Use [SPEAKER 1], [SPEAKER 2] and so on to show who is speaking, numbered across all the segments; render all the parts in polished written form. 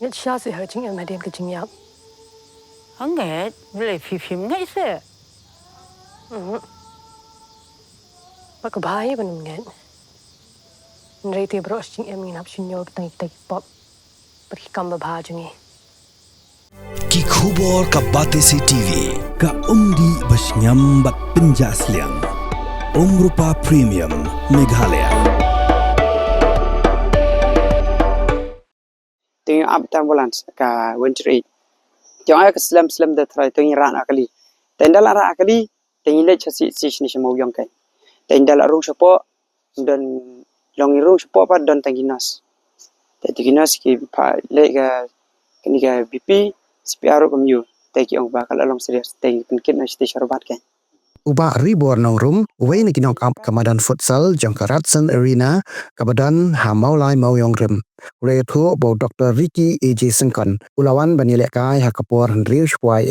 [SPEAKER 1] Nhất xa sẽ hơi chính em Madan cái chính nhạc.
[SPEAKER 2] Hằng nghe lại phim ngay sẽ.
[SPEAKER 1] Bác có bài bên mình nghe. Nãy thì bro chính em nhìn hấp xin nhau cái tay pop. Bác cầm bà bà chung
[SPEAKER 3] Ki khubor ka Batesi TV ka umdi basnyam bat pinjasliang Umrupa Premium Meghalaya
[SPEAKER 4] Ting up ambulance ka wentri tiang ay ka slam da try ting ran akali tendal ara akali ting le chasi ni shmo yong kai tendal ru shopo dan long ru shopo pa dan tanginas tanginas ki pa le ga kini ga bp spiaro kamyu taki ong ba kala long serious ting kin na sti sharbat kai
[SPEAKER 5] Uba ribor nongrum, uway na Nongap ka Madan futsal jang ka Ratson arena kabadan ha maulai mauyong rim. Ïathuh bo Dr. Ricky AJ Sengkon. Ulawan Jingïalehkai ha kapor Henry Shwa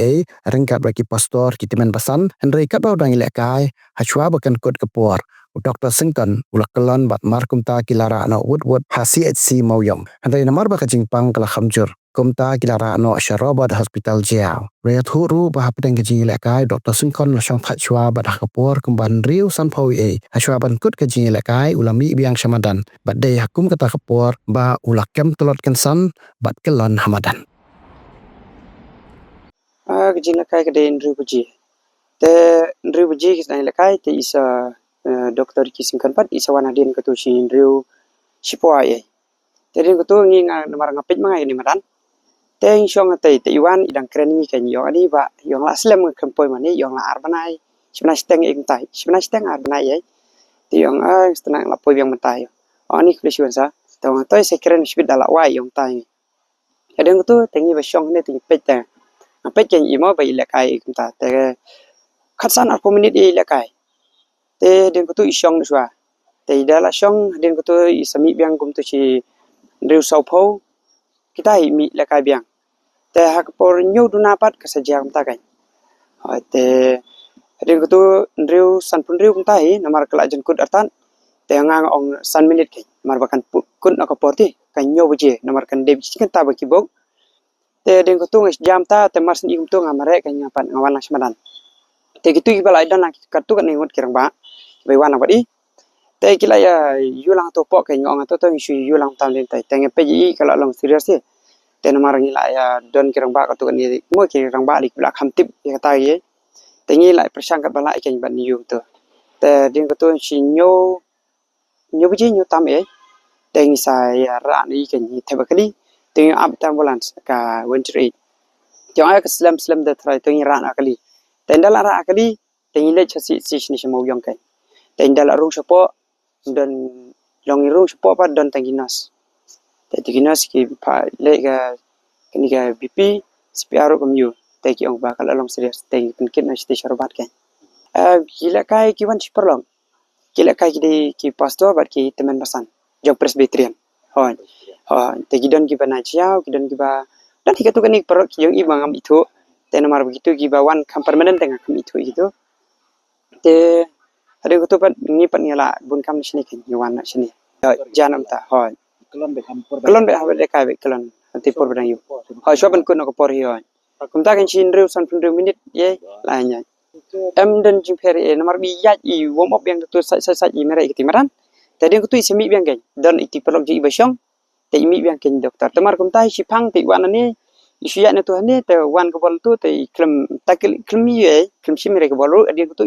[SPEAKER 5] ringkat bagi pastor kitiman basan Henry kat bau Jingïalehkai ha Shwa bakan kod kapor. Dr. Sengkon ulak Kyllon bat markumta kilara na wood ha CHC mauyong. Henry namar baka jingpang kala khamjur. Kumta kilara no Sharobat Hospital Jiao. Ïathuh ru bah pedang Jingïalehkai Dr. Sengkon la syang phat Shwa bat kapor kumban riu san phawi Shwa ban kut ka Jingïalehkai ulami biang Madan bat day hakum kata kapor ba ulak kem telot kensan bat Kyllon Madan.
[SPEAKER 4] Jingïalehkai ka den rubuji te rubuji ki Jingïalehkai te isa Dr. Ricky Sengkon pat isa wana den ka tu si riu Shwa te den ka tu ngi namar ngapit mangai ni Madan Teng syong te iwan idang keren ni kan yo ani ba yong la slam kempoi mani yong la arbanai sibna steng ing tai sibna steng arbanai ye ti yong steng la poi yang mentai ani klesiwan sa tong toi se keren sibit dala wai yong tai kadang tu tengi ba syong ne ting pet ta pet ken imo ba Jingïalehkai kum ta te khatsan ar minit Jingïalehkai te den tu isyong swa te dala syong den tu isami biang kum tu si riu saupo kita mi Jingïalehkai biang te hak por nyu du napat ka sajam ta kai te ring tu riu san pun riu ta hi namar kala jen kut artan te ngang ong san minit kai mar bakan kun ka porti kan nyu buje namar kan de kan ta ba ki bok te ring tu ngai jam ta te mar sin im tu ngamare kan nyapan ngawan lang Madan te gitu ki bala dan ka tu kan ngut kirang ba bai wan ba di te kila ya yulang to pok kan ngong to isu yulang tam len tai te nge pe ji kala long serious te namar ngi la ya don kirang ba ka tu kan ni mo kirang ba li la kham tip ya ta ye te ngi la persang kat bala kan ban yu tu te ding ka tu si nyo biji nyo tam e te ngi sa ya ra ni kan ni te ba kali te ngi up ambulance ka wentri tiang ay ka slam da try te ngi ra na kali te ndala ra kali te ngi le chasi ni shmo yong kai te ndala ru shopo dan long ru shopo pa dan tanginas tanginas ki pa le ga kini ga bp spiaro kamyu te ki ong ba kala long serious te kin na sti sharbat kai Jingïalehkai ki wan siperlong Jingïalehkai ki pastor bat ki teman basan jong presbyterian hon te gidan ki bana chiao gidan ki ba dan ki tu kan ni perok jong i bangam Ïathuh te namar begitu ki ba wan kam permanent tengah kam Ïathuh gitu te ada ko tu pat ni pat ngala bun kam sini kan yawan na sini janam ta hon Kyllon be Jingïalehkai be Kyllon nanti por bedang yu Shwa ban kun ko por hi hon kum ta kan chin riu san pun riu minit ye la nya em dan jing peri namar bi ya i wom op yang tu sa i mere ikti maran te den ko tu isemi biang kan dan ikti perok ji ibasyong te imi biang kan dokter temar kum ta si phang ti wan ni isu ya ne tu ne te wan ko bol tu te klem takil klemi ye klem si mere ko bol den ko tu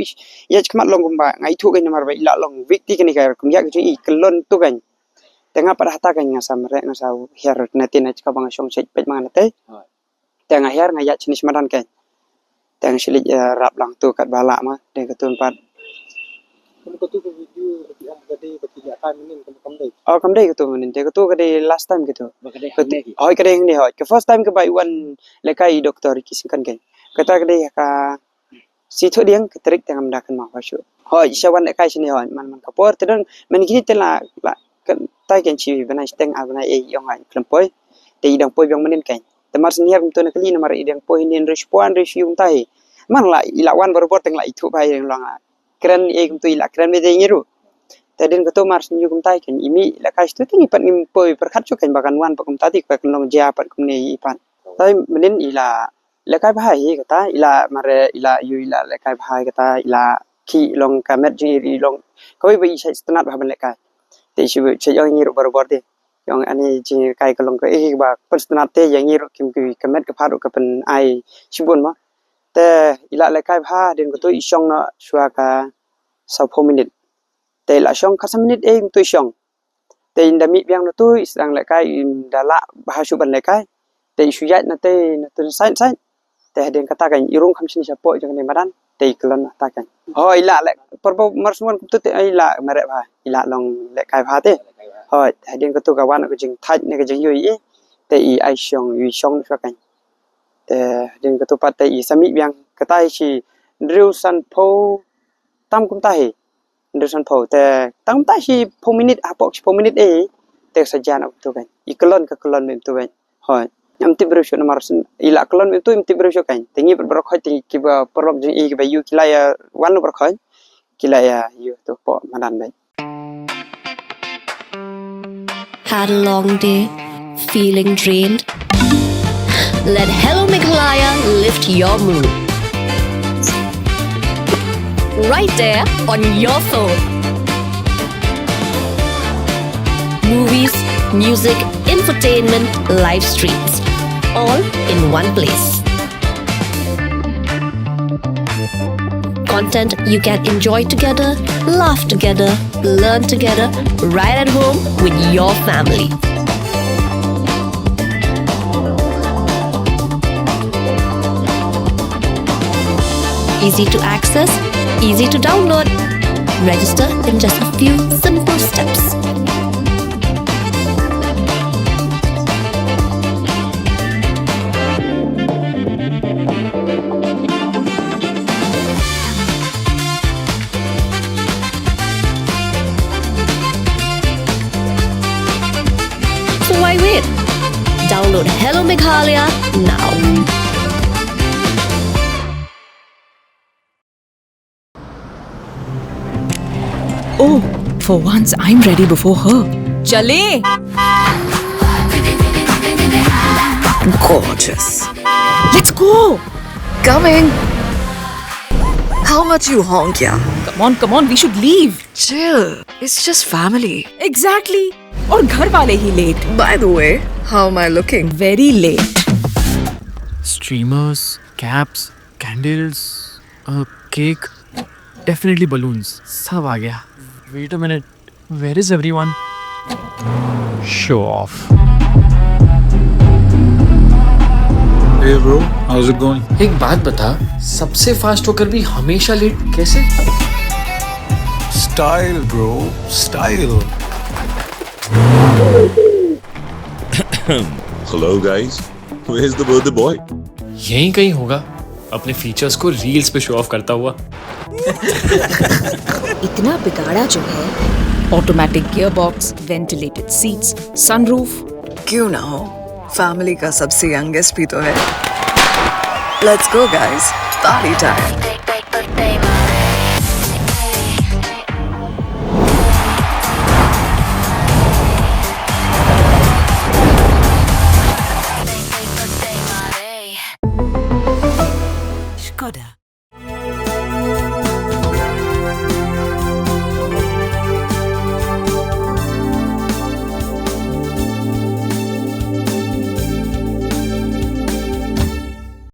[SPEAKER 4] ya kmat long kum ba ngai thu kan namar ba ila long vikti kan ka kum ya ki Kyllon tu kan tengah pada hata kan ngasa mere ngasa her natin na ka bang syong sej pet mangan te tengah her ngaya jenis Madan kan teng silik rap lang tu kat bala ma den ketun pat
[SPEAKER 6] ko tu video yang gede betul kan minin kam dei
[SPEAKER 4] kam dei ketu minin te ketu kade last time gitu hoi kade ni hoi ke first time ke bai wan lekai Dr. Ricky Sengkon kan kata kade ka si thu diang ke trik tengam da kan ma ba shu hoi shawan lekai sini hoi man kapor te don men kini te la tai kan chi bana steng abana e yong hai klempoi te idang poi yang minin kan temar senior tu nak kali namar idang poi nin respuan review tai man la ila wan baru teng la Ïathuh bai long keren e kum tu ila keren be ngiru te din ko to mars nyu kum tai kan imi la kai stu tingi pat ngim poi perkhat chu kan bakan wan pakum tati pa kan long ja pat kum ne ipan tai menin ila la kai bahai kata ila mare ila yu ila la kai bahai kata ila ki long kamet ji long koi bai sai stanat ba ban la kai te shi che yang ni ro bar de yang ani ji kai ka long ko ba stanat te yang ni ro kim ki kamet ka pharu ka pen ai shibun ma te ila la kai bha din ko to isong na shwa ka sau 4 minute te la shong ka minute em tôi shong te inda mi biang no tu isang la kai da la ba shu ban la kai te shu yat na te na tu sai sai te den kata kan irung kham sin sapo jang ne madan te Kyllon ta kan hoi la la porbo marsmon tu te ai la mare ba ila long la kai pha te hoi te den ko tu ka wan ko jing thai ne ka jing yui te I ai shong yu shong sha kan te den ko tu pat te I sami biang kata chi riu san pho tam kum ta he Anderson po te tam ta si 4 minute apok 4 minute te saja nak tu kan Kyllon ka Kyllon mem tu kan hoi am ti bro shona marsin ila Kyllon mem tu am ti bro kan tingi bro khoi tingi ki ba prok jing I ba yu kilaya wan bro khoi kilaya yu tu po madan bai.
[SPEAKER 7] Had a long day, feeling drained? Let Hello Meghalaya lift your mood. Right there on your phone. Movies, music, infotainment, live streams, all in one place. Content you can enjoy together, laugh together, learn together, right at home with your family. Easy to access, easy to download. Register in just a few simple steps. So why wait? Download Hello Meghalaya now.
[SPEAKER 8] Oh, for once I'm ready before her. Chale! Gorgeous. Let's go!
[SPEAKER 9] Coming. How much you honk, yeah?
[SPEAKER 8] Come on, we should leave.
[SPEAKER 9] Chill. It's just family.
[SPEAKER 8] Exactly. और घर वाले ही late.
[SPEAKER 9] By the way, how am I looking?
[SPEAKER 8] Very late.
[SPEAKER 10] Streamers, caps, candles, a cake, definitely balloons. सब आ गया. Wait a minute. Where is everyone? Show off.
[SPEAKER 11] Hey bro, how's it going?
[SPEAKER 12] एक बात बता, सबसे फास्ट होकर भी हमेशा लेट कैसे?
[SPEAKER 11] Style bro, style.
[SPEAKER 13] Hello guys, where's the birthday boy?
[SPEAKER 12] यहीं कहीं होगा, अपने फीचर्स को रील्स पे शो ऑफ करता हुआ.
[SPEAKER 8] इतना बिगाड़ा जो है. Automatic gearbox, ventilated seats, sunroof.
[SPEAKER 9] क्यों ना हो? Family का सबसे youngest भी तो है. Let's go guys. Party time.